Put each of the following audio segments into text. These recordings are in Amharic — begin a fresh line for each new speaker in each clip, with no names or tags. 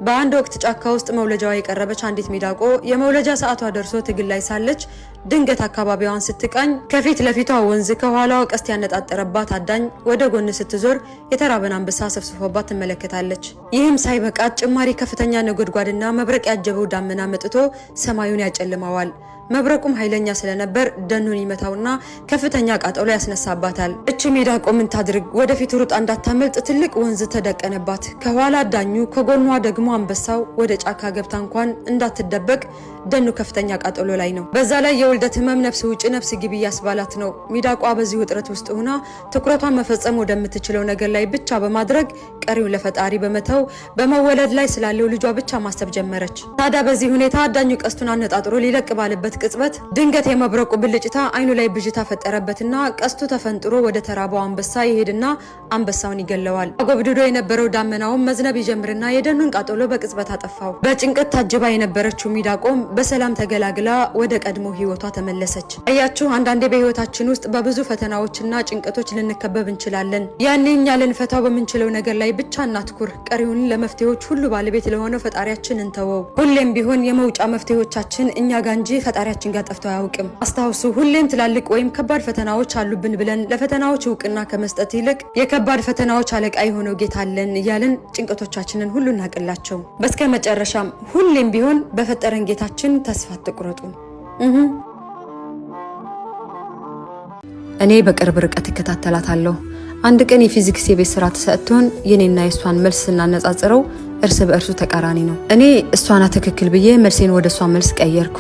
በአንድ ወቅት ጫካ ውስጥ መውለጃዋ የቀረበች አንዲት ሚዳቆ የመውለጃ ሰዓቷ ደርሶ ትግል ላይ ሳለች ድንገት አካባቢዋን ስትቃኝ ከፊት ለፊቷ ወንዝ ከኋላዋ ቀስት ያነጣጠረባት አዳኝ ወደ ጎን ስትዞር የተራበን አንበሳ ሰፍስፎባት ትመለከታለች። ይህም ሳይበቃት ጭማሪ ከፍተኛ ነጎድጓድና መብረቅ ያጀበው ዳመና መጥቶ ሰማዩን ያጨልመዋል። መብረቁም ኃይለኛ ስለነበር ደኑን ይመታውና ከፍተኛ ቃጠሎ ያስነሳባታል። እቺ ሚዳቆ ምን ታድርግ? ወደፊት ሩጣ እንዳታመልጥ ትልቅ ወንዝ ተደቀነባት። ከኋላ አዳኙ ከጎኗ ደግሞ አንበሳው ወደ ጫካ ገብታ እንኳን እንዳትደበቅ ደኑ ከፍተኛ ቃጠሎ ላይ ነው። በዛ ላይ የውልደት ህመም ነፍስ ውጭ ነፍስ ግቢ ያስባላት ነው። ሚዳቋ በዚህ ውጥረት ውስጥ ሆና ትኩረቷን መፈጸም ወደምትችለው ነገር ላይ ብቻ በማድረግ ቀሪውን ለፈጣሪ በመተው በመወለድ ላይ ስላለው ልጇ ብቻ ማሰብ ጀመረች። ታዲያ በዚህ ሁኔታ አዳኙ ቀስቱን አነጣጥሮ ሊለቅ ባለበት ቅጽበት ድንገት የመብረቁ ብልጭታ አይኑ ላይ ብዥታ ፈጠረበትና ቀስቱ ተፈንጥሮ ወደ ተራባው አንበሳ ይሄድና አንበሳውን ይገለዋል። አጎብድዶ የነበረው ዳመናውን መዝነብ ይጀምርና የደኑን ቃጠሎ በቅጽበት አጠፋው። በጭንቀት ታጅባ የነበረችው ሚዳቆም በሰላም ተገላግላ ወደ ቀድሞ ህይወቷ ተመለሰች። አያችሁ፣ አንዳንዴ በህይወታችን ውስጥ በብዙ ፈተናዎችና ጭንቀቶች ልንከበብ እንችላለን። ያኔ እኛ ልንፈታው በምንችለው ነገር ላይ ብቻ እናትኩር። ቀሪውን ለመፍትሄዎች ሁሉ ባለቤት ለሆነው ፈጣሪያችን እንተወው። ሁሌም ቢሆን የመውጫ መፍትሄዎቻችን እኛ ጋር እንጂ ፈጣሪያችን ጋር ጠፍቶ አያውቅም። አስታውሱ፣ ሁሌም ትላልቅ ወይም ከባድ ፈተናዎች አሉብን ብለን ለፈተናዎች እውቅና ከመስጠት ይልቅ የከባድ ፈተናዎች አለቃ የሆነው ጌታ አለን እያልን ጭንቀቶቻችንን ሁሉ እናቅላቸው። በስከ መጨረሻም ሁሌም ቢሆን በፈጠረን ጌታችን ተስፋ አትቁረጡ። እኔ በቅርብ ርቀት እከታተላታለሁ። አንድ ቀን የፊዚክስ የቤት ስራ ተሰጥቶን የኔና የሷን መልስ ስናነጻጽረው እርስ በእርሱ ተቃራኒ ነው። እኔ እሷና ትክክል ብዬ መልሴን ወደ እሷ መልስ ቀየርኩ።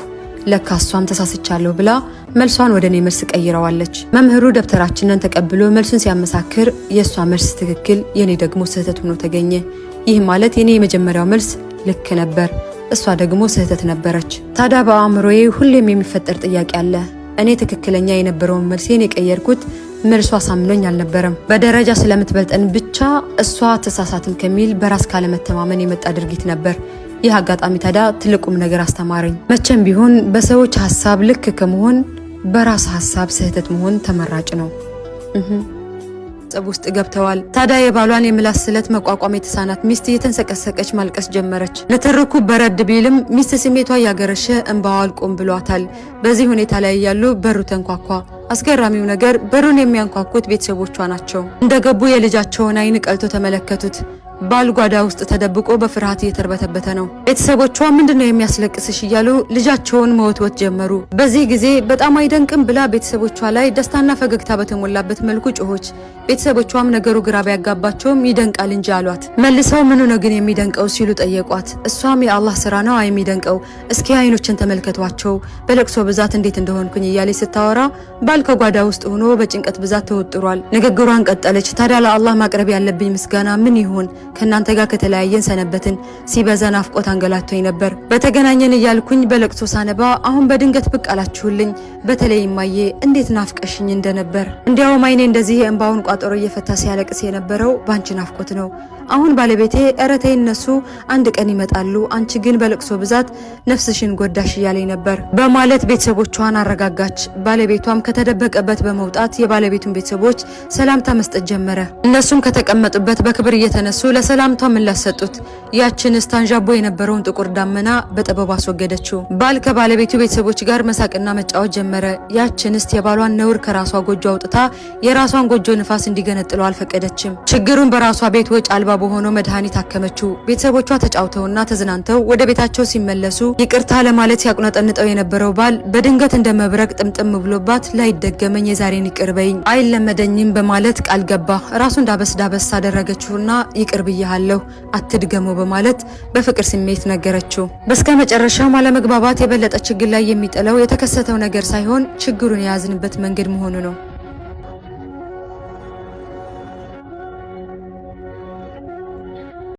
ለካ እሷም ተሳስቻለሁ ብላ መልሷን ወደ እኔ መልስ ቀይረዋለች። መምህሩ ደብተራችንን ተቀብሎ መልሱን ሲያመሳክር የእሷ መልስ ትክክል፣ የኔ ደግሞ ስህተት ሆኖ ተገኘ። ይህ ማለት የኔ የመጀመሪያው መልስ ልክ ነበር፣ እሷ ደግሞ ስህተት ነበረች። ታዲያ በአእምሮዬ ሁሌም የሚፈጠር ጥያቄ አለ። እኔ ትክክለኛ የነበረውን መልሴን የቀየርኩት መልሷ አሳምኖኝ አልነበረም። በደረጃ ስለምትበልጠን ብቻ እሷ ተሳሳትም ከሚል በራስ ካለመተማመን የመጣ ድርጊት ነበር። ይህ አጋጣሚ ታዲያ ትልቁም ነገር አስተማረኝ። መቼም ቢሆን በሰዎች ሀሳብ ልክ ከመሆን በራስ ሀሳብ ስህተት መሆን ተመራጭ ነው። ጸብ ውስጥ ገብተዋል። ታዲያ የባሏን የምላስ ስለት መቋቋም የተሳናት ሚስት እየተንሰቀሰቀች ማልቀስ ጀመረች። ለተረኩ በረድ ቢልም ሚስት ስሜቷ ያገረሸ እንባዋ አልቆም ብሏታል። በዚህ ሁኔታ ላይ ያሉ በሩ ተንኳኳ። አስገራሚው ነገር በሩን የሚያንኳኩት ቤተሰቦቿ ናቸው። እንደገቡ የልጃቸውን አይን ቀልቶ ተመለከቱት። ባል ጓዳ ውስጥ ተደብቆ በፍርሃት እየተርበተበተ ነው። ቤተሰቦቿ ምንድነው የሚያስለቅስሽ እያሉ ልጃቸውን መወትወት ጀመሩ። በዚህ ጊዜ በጣም አይደንቅም ብላ ቤተሰቦቿ ላይ ደስታና ፈገግታ በተሞላበት መልኩ ጮሆች። ቤተሰቦቿም ነገሩ ግራ ቢያጋባቸውም ይደንቃል እንጂ አሏት። መልሰው ምኑ ነው ግን የሚደንቀው ሲሉ ጠየቋት። እሷም የአላህ ስራ ነው የሚደንቀው፣ እስኪ አይኖችን ተመልከቷቸው፣ በለቅሶ ብዛት እንዴት እንደሆንኩኝ እያለች ስታወራ ባል ከጓዳ ውስጥ ሆኖ በጭንቀት ብዛት ተወጥሯል። ንግግሯን ቀጠለች። ታዲያ ለአላህ ማቅረብ ያለብኝ ምስጋና ምን ይሆን? ከናንተ ጋር ከተለያየን ሰነበትን፣ ሲበዛ ናፍቆት አንገላቶኝ ነበር። በተገናኘን እያልኩኝ በለቅሶ ሳነባ አሁን በድንገት ብቅ አላችሁልኝ። በተለይ ማዬ እንዴት ናፍቀሽኝ እንደነበር። እንዲያውም አይኔ እንደዚህ የእንባውን ቋጠሮ እየፈታ ሲያለቅስ የነበረው ባንቺ ናፍቆት ነው። አሁን ባለቤቴ እረተይ እነሱ አንድ ቀን ይመጣሉ፣ አንቺ ግን በለቅሶ ብዛት ነፍስሽን ጎዳሽ እያለኝ ነበር በማለት ቤተሰቦቿን አረጋጋች። ባለቤቷም ከተደበቀበት በመውጣት የባለቤቱን ቤተሰቦች ሰላምታ መስጠት ጀመረ። እነሱም ከተቀመጡበት በክብር እየተነሱ ለሰላምቷ ምላሽ ሰጡት። ያችን ስታንዣቦ የነበረውን ጥቁር ዳመና በጥበብ አስወገደችው። ባል ከባለቤቱ ቤተሰቦች ጋር መሳቅና መጫወት ጀመረ። ያችን የባሏን ነውር ከራሷ ጎጆ አውጥታ የራሷን ጎጆ ንፋስ እንዲገነጥለው አልፈቀደችም። ችግሩን በራሷ ቤት ወጭ አልባ በሆነው መድኃኒት አከመችው። ቤተሰቦቿ ተጫውተውና ተዝናንተው ወደ ቤታቸው ሲመለሱ ይቅርታ ለማለት ያቁነጠንጠው የነበረው ባል በድንገት እንደ መብረቅ ጥምጥም ብሎባት ላይደገመኝ የዛሬን ይቅር በይኝ አይለመደኝም በማለት ቃል ገባ። ራሱን ዳበስ አደረገችውና ይቅር ብያለሁ አትድገመው በማለት በፍቅር ስሜት ነገረችው። በስከ መጨረሻም አለመግባባት የበለጠ ችግር ላይ የሚጥለው የተከሰተው ነገር ሳይሆን ችግሩን የያዝንበት መንገድ መሆኑ ነው።